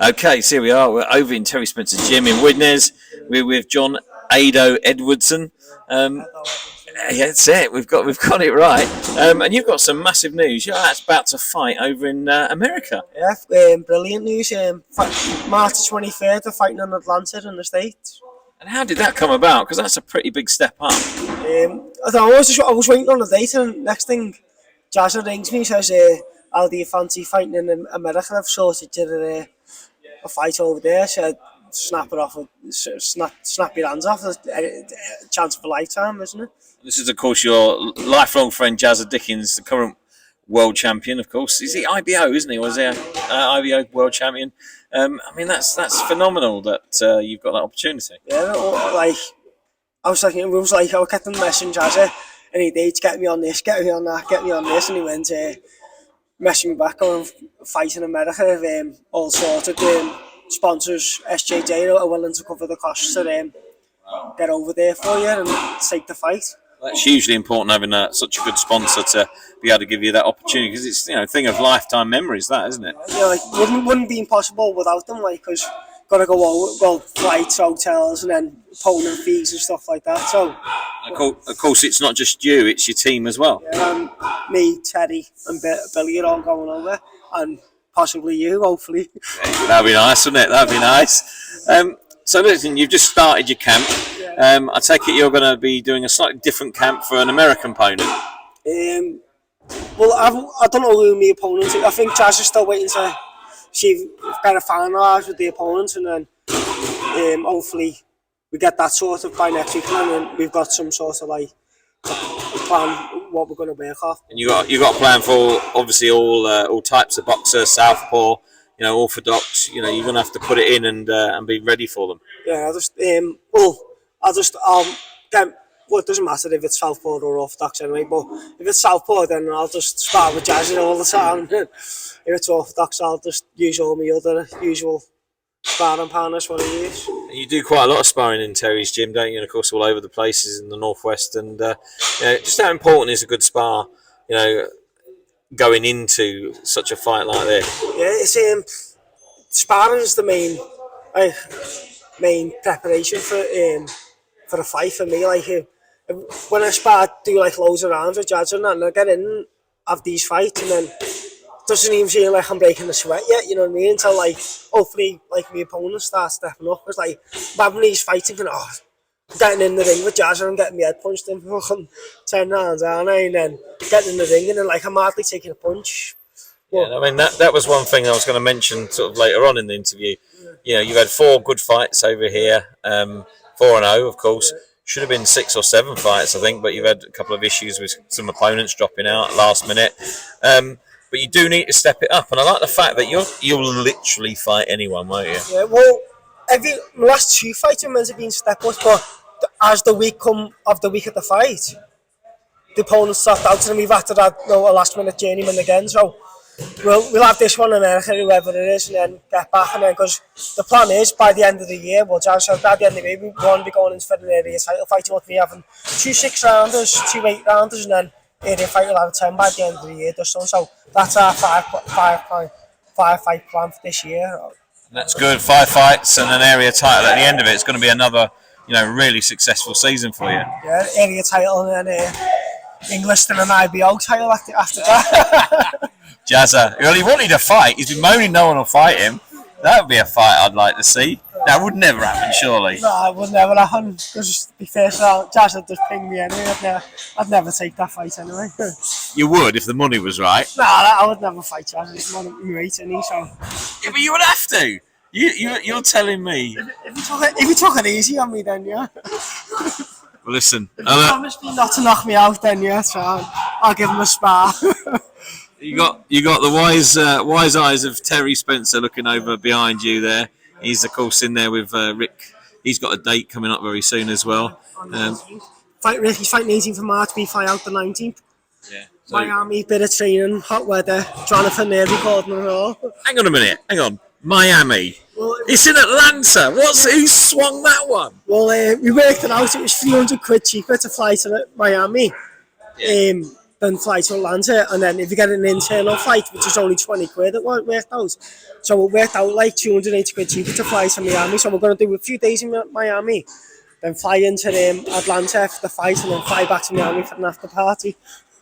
Okay, so here we are. We're over in Terry Spencer's gym in Widnes. We're with John Edwardson. Yeah, that's it. We've got it right. And you've got some massive news. You're about to fight over in America. Yeah, brilliant news. March 23rd, we're fighting in Atlanta in the States. And how did that come about? Because that's a pretty big step up. I was waiting on a date, and next thing, Jazza rings me and says, "How do you fancy fighting in America? I've sorted you a fight over there." Said, "Snap it off, snap your hands off. A chance of a lifetime, isn't it?" This is, of course, your lifelong friend Jazza Dickens, the current world champion, of course. Is he IBO, isn't he? Was he IBO world champion? I mean, that's phenomenal that you've got that opportunity. Yeah, like I was thinking, it was like I kept on messaging Jazza any day to get me on this, get me on that, get me on this, and he went messaging me back on fight in America. All sorted. Sponsors SJJ are willing to cover the costs to get over there for you and take the fight. That's hugely important, having such a good sponsor to be able to give you that opportunity, because it's a thing of lifetime memories, that, isn't it? Yeah, like wouldn't be impossible without them, like, because got to go flights, hotels, and then opponent fees and stuff like that. So of course, it's not just you; it's your team as well. Yeah, me, Teddy, and Billy are all going over, and possibly you, hopefully. Yeah, that'd be nice, wouldn't it? That'd be nice. So listen, you've just started your camp. I take it you're going to be doing a slightly different camp for an American opponent. Well, I don't know who my opponent is. I think Jazz is still waiting to see if we get a finalise with the opponent, and then hopefully we get that sorted by next week, and then we've got some sort of like plan what we're going to work off. And you got a plan for obviously all types of boxers, southpaw, orthodox. You're going to have to put it in and be ready for them. Yeah, it doesn't matter if it's southpaw or orthodox anyway, but if it's southpaw, then I'll just spar with Jazzy all the time. If it's orthodox, I'll just use all my other usual sparring partners, what I use. You do quite a lot of sparring in Terry's gym, don't you? And of course, all over the places in the northwest. And just how important is a good spar? Going into such a fight like this. Yeah, it's sparring's the main preparation for a fight for me. Like when I spar, do like loads of rounds with Jazz and that, and I get in, have these fights, and then it doesn't even seem like I'm breaking the sweat yet. You know what I mean? Until like hopefully like my opponent starts stepping up. It's like I'm having these fights thinking, I'm getting in the ring with Jazz and I'm getting my head punched in fucking 10 rounds, aren't I? And then getting in the ring and then like I'm hardly taking a punch. Yeah, I mean that was one thing I was going to mention sort of later on in the interview. You've had 4 good fights over here, 4-0 of course. Yeah. Should have been 6 or 7 fights, I think, but you've had a couple of issues with some opponents dropping out last minute. But you do need to step it up, and I like the fact that you'll literally fight anyone, won't you? Yeah, well, the last 2 fights are meant to be in step-ups, but as the week of the fight, the opponents stopped out, and we've had to add a last-minute journeyman again, so we'll have this one in America, whoever it is, and then get back, and then, because the plan is, by the end of the year, well, Jazz said by the end of the year, we want to be going into for an area title fight. We want to be having 2 6-rounders, 2 8-rounders, and then area fight will have a 10 by the end of the year, so that's our 5-fight plan for this year. That's good, 5 fights and an area title at the end of it. It's going to be another, really successful season for you. Yeah, area title and then English and an IBO title after that. Jazza, well, he wanted to fight. He's been moaning no one will fight him. That would be a fight I'd like to see. That would never happen, surely. No, it would never happen. Because to be fair, Jazza would just ping me anyway. I'd never take that fight anyway. You would if the money was right. No, I would never fight Jazza. It's not my rate, so. Yeah, but you would have to. You're telling me. If you took it easy on me, then yeah. Well, listen. If you promised me not to knock me out, then yeah, so I'll give him a spar. You got the wise eyes of Terry Spencer looking over behind you there. He's of course in there with Rick. He's got a date coming up very soon as well. Ricky's fighting 18th of March. We fight out the 19th. Yeah. So, Miami, bit of training, hot weather. Jonathan there recording and all. Hang on a minute. Hang on. Miami. Well, it's in Atlanta. Who swung that one? Well, we worked it out. It was £300 cheaper to fly to Miami. Yeah. then fly to Atlanta, and then if you get an internal flight, which is only 20 quid, it worked out. So it worked out like 280 quid cheaper to fly to Miami. So we're going to do a few days in Miami, then fly into Atlanta for the fight, and then fly back to Miami for an after party.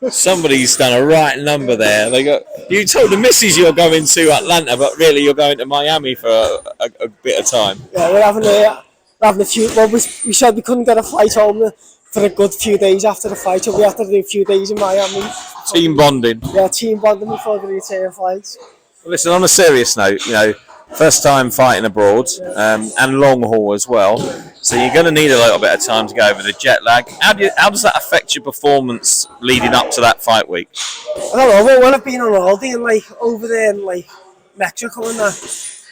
Somebody's done a right number there. You told the missus you're going to Atlanta, but really you're going to Miami for a bit of time. Yeah, we're having a few. Well, we said we couldn't get a flight home for a good few days after the fight, so we have to do a few days in Miami. Team bonding. Yeah, team bonding before the return flights. Well, listen, on a serious note, first time fighting abroad, and long haul as well. So you're going to need a little bit of time to go over the jet lag. How does that affect your performance leading up to that fight week? I don't know. When I've been on holiday and over there in Mexico and that,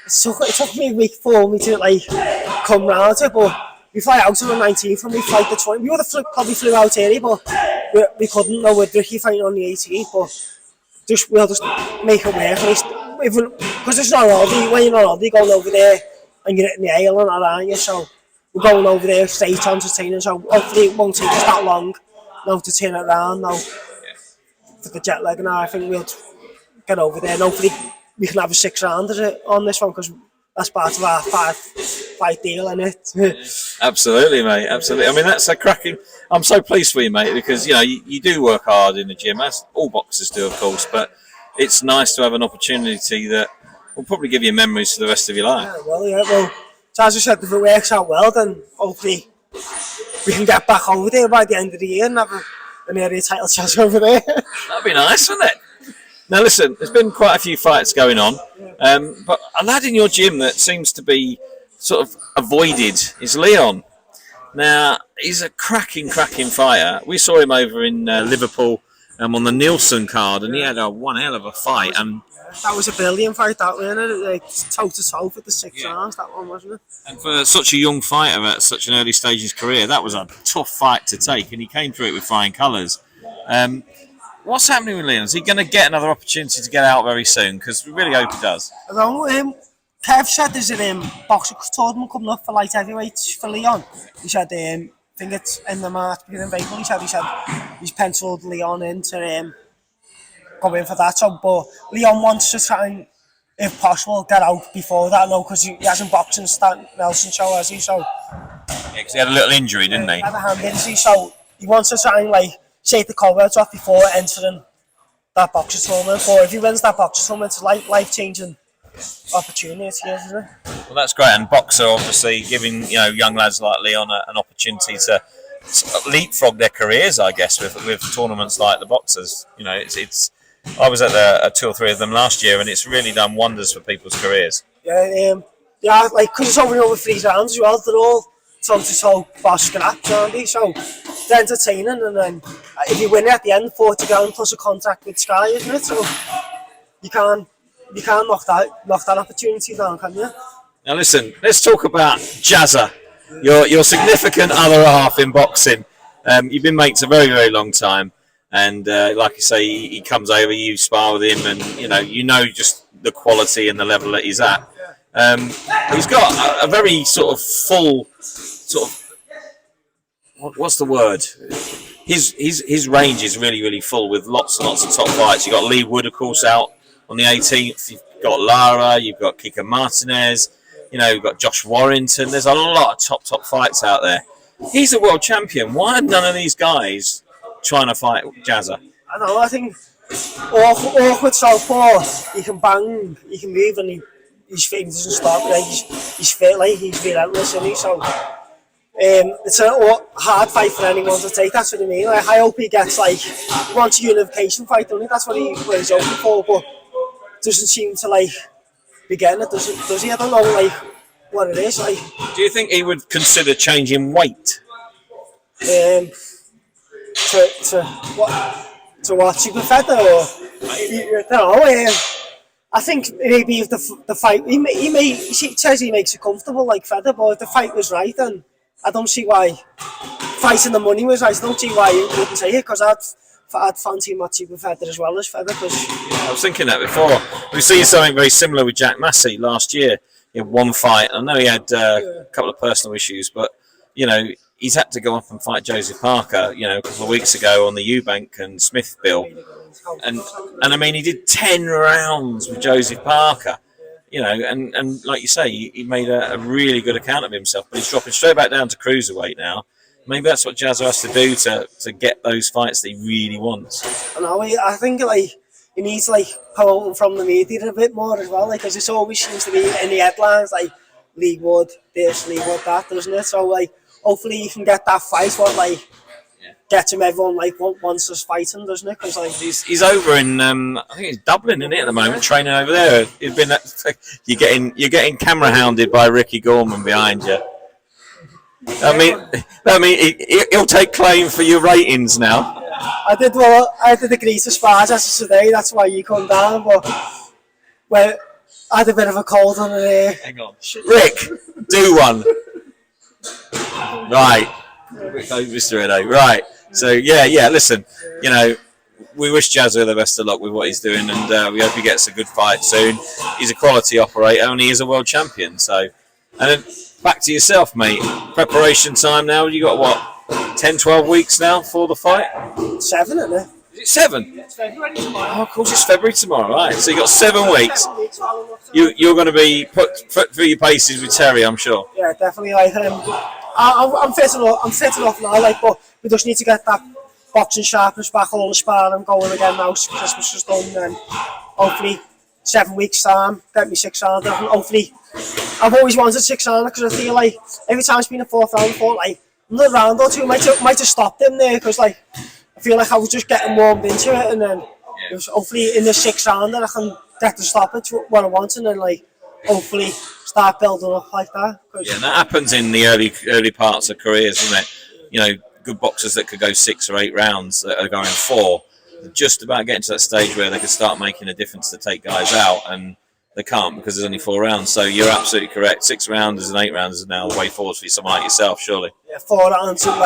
it took me a week for me to come round to it. But we fly out on the 19th and we fight the 20th. We would have probably flew out early, but we couldn't. No, with Ricky fighting on the 18th, but we'll just make it work. Because it's not holiday. When you're on holiday, going over there and you're in the aisle and that, aren't you? So we're going over there straight on to training, so hopefully it won't take us that long now to turn it around now for the jet lag. And I think we'll get over there and hopefully we can have a 6 round on this one, because that's part of our fight deal, isn't it? Absolutely, mate. Absolutely. I mean, that's a cracking. I'm so pleased for you, mate, because you do work hard in the gym, as all boxers do, of course. But it's nice to have an opportunity that will probably give you memories for the rest of your life. Yeah, well. So as I said, if it works out well, then hopefully we can get back over there by the end of the year and have an area title chance over there. That'd be nice, wouldn't it? Now listen, there's been quite a few fights going on, but a lad in your gym that seems to be sort of avoided is Leon. Now, he's a cracking fighter. We saw him over in Liverpool on the Nielsen card, and he had one hell of a fight. And that was a brilliant fight, that wasn't it? Toe to toe for the 6 rounds, that one, wasn't it? And for such a young fighter at such an early stage of his career, that was a tough fight to take, and he came through it with flying colours. What's happening with Leon? Is he going to get another opportunity to get out very soon? Because we really hope he does. I don't know. Kev said there's a boxing tournament coming up for light heavyweights for Leon. He said, I think it's in the March, beginning of April. He said he's penciled Leon in to go in for that. So, but Leon wants to try and, if possible, get out before that. No, because he hasn't boxed since that Nelson show, has he? So, yeah, because he had a little injury, didn't he? He had a hand injury, so he wants to try and shake the cobwebs off before entering that boxing tournament. But if he wins that boxing tournament, it's a life-changing opportunity, isn't it? Well, that's great, and boxer obviously giving young lads like Leon an opportunity to leapfrog their careers, I guess, with tournaments like the boxers. It's I was at 2 or 3 of them last year, and it's really done wonders for people's careers. Yeah, because it's over 3 rounds as well. They're all toe-to-toe boss scraps, aren't they? So they're entertaining, and then if you win it at the end, 40 grand plus a contract with Sky, isn't it? So you can't knock that opportunity down, can you? Now listen, let's talk about Jazza, your significant other half in boxing. You've been mates a very, very long time, and like you say, he comes over, you spar with him, and you know just the quality and the level that he's at. He's got a very sort of full, what's the word? His range is really, really full with lots and lots of top fights. You've got Lee Wood, of course, out on the 18th. You've got Lara, you've got Kika Martinez, you've got Josh Warrington. There's a lot of top fights out there. He's a world champion. Why are none of these guys trying to fight Jazza? I don't know, I think awkward southpaw, he can bang, he can move, and his feet doesn't stop. He's fit, he's relentless, isn't he? So it's a hard fight for anyone to take, that's what I mean. I hope he gets he wants a unification fight, doesn't he? That's what he's hoping for, but doesn't seem to be getting it, does he? I don't know what it is. Do you think he would consider changing weight? To what, super feather, or I don't know. I think maybe if the fight, he says he makes it comfortable like feather, but if the fight was right, then I don't see why. Fighting the money was right, I don't see why he wouldn't say it, because I'd fancy him at super feather as well as feather. I was thinking that before. We've seen something very similar with Jack Massey last year. He had one fight. I know he had a couple of personal issues, but he's had to go up and fight Joseph Parker, a couple of weeks ago on the Eubank and Smith bill, and I mean he did 10 rounds with Joseph Parker, and like you say, he made a really good account of himself, but he's dropping straight back down to cruiserweight now. Maybe that's what Jazza has to do to get those fights that he really wants. I think he needs to promote from the media a bit more as well, because it always seems to be in the headlines League Wood this, League Wood that, doesn't it? So hopefully he can get that fight what gets him everyone wants us fighting, doesn't it? Because he's over in I think he's Dublin, isn't it, at the moment, training over there. He's been you're getting camera hounded by Ricky Gorman behind you. I mean, he'll take claim for your ratings now. I did agree to spars after today. That's why you come down. But I had a bit of a cold on it. Hang on, Rick, do one. Right, Mr. Edo. Right. So yeah. Listen, we wish Jazza the best of luck with what he's doing, and we hope he gets a good fight soon. He's a quality operator, and he is a world champion. So, and then back to yourself, mate. Preparation time now. You got what, 10, 12 weeks now for the fight? 7, isn't it? Is it 7? It's February tomorrow. Oh, of course, it's February tomorrow. Right. So you got 7 weeks. You're going to be put through your paces with Terry, I'm sure. Yeah, definitely. I'm fit enough now. But we just need to get that boxing sharpness back, all the sparring going again now. Christmas is done, and hopefully 7 weeks time, get me 6 rounds. And hopefully, I've always wanted 6 rounds because I feel every time it's been a 4th round, I thought another round or two might have stopped him there, because I feel I was just getting warmed into it, and then it was hopefully in the 6th round that I can get to stop it to what I want, and then hopefully start building up like that. Yeah, and that happens in the early parts of careers, isn't it? Good boxers that could go 6 or 8 rounds that are going 4, just about getting to that stage where they can start making a difference to take guys out, and they can't because there's only 4 rounds. So you're absolutely correct. 6 rounders and 8 rounders is now the way forward for someone like yourself, surely. Yeah, 4 rounds and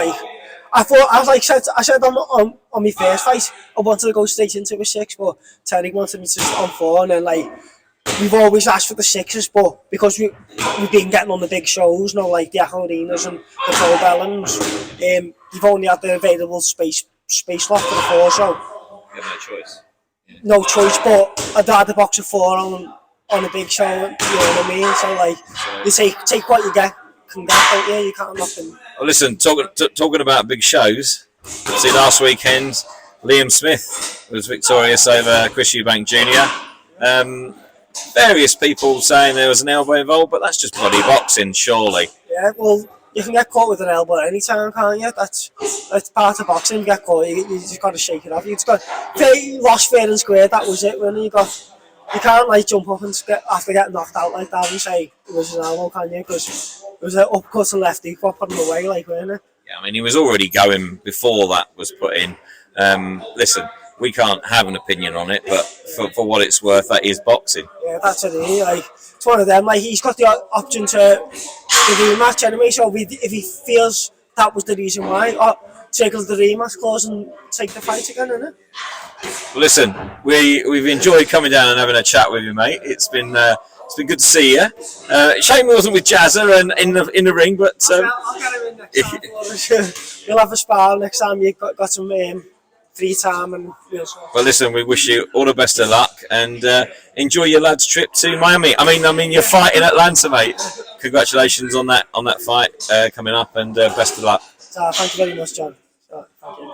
I said on my first fight I wanted to go straight into a 6, but Terry wanted me to on 4, and then we've always asked for the 6s, but because we've been getting on the big shows, like the Echo Arenas and the Toad Ellens, you've only had the available space slot for the 4, so you have no choice. Yeah. No choice, but I'd rather box a 4 on a big show, you know what I mean? So you take what you can get, don't you? You can't knock them. Well, listen, talking about big shows, see last weekend Liam Smith was victorious over Chris Eubank Jr. Various people saying there was an elbow involved, but that's just bloody boxing, surely. Yeah, well, you can get caught with an elbow at any time, can't you? That's part of boxing. You get caught, you just got to shake it off. You just got lost fair and square. That was it. Really, you can't jump up and after getting knocked out like that and say it was an elbow, can you? Because it was an upcut and left hook, what put him away, wasn't it? Yeah, I mean he was already going before that was put in. Listen, we can't have an opinion on it, but for what it's worth, that is boxing. Yeah, that's it. It's one of them. He's got the option to the rematch anyway. So if he feels that was the reason why, take the rematch clause and take the fight again, isn't it? Well, listen, we've enjoyed coming down and having a chat with you, mate. It's been good to see you. Shame it wasn't with Jazza and in the ring, but I'll get him in next time. We'll have a spar next time you've got some free time and Well, listen, we wish you all the best of luck and enjoy your lads' trip to Miami. I mean, you're fighting Atlanta, mate. Congratulations on that fight coming up, and best of luck. Thank you very much, John. Thank you.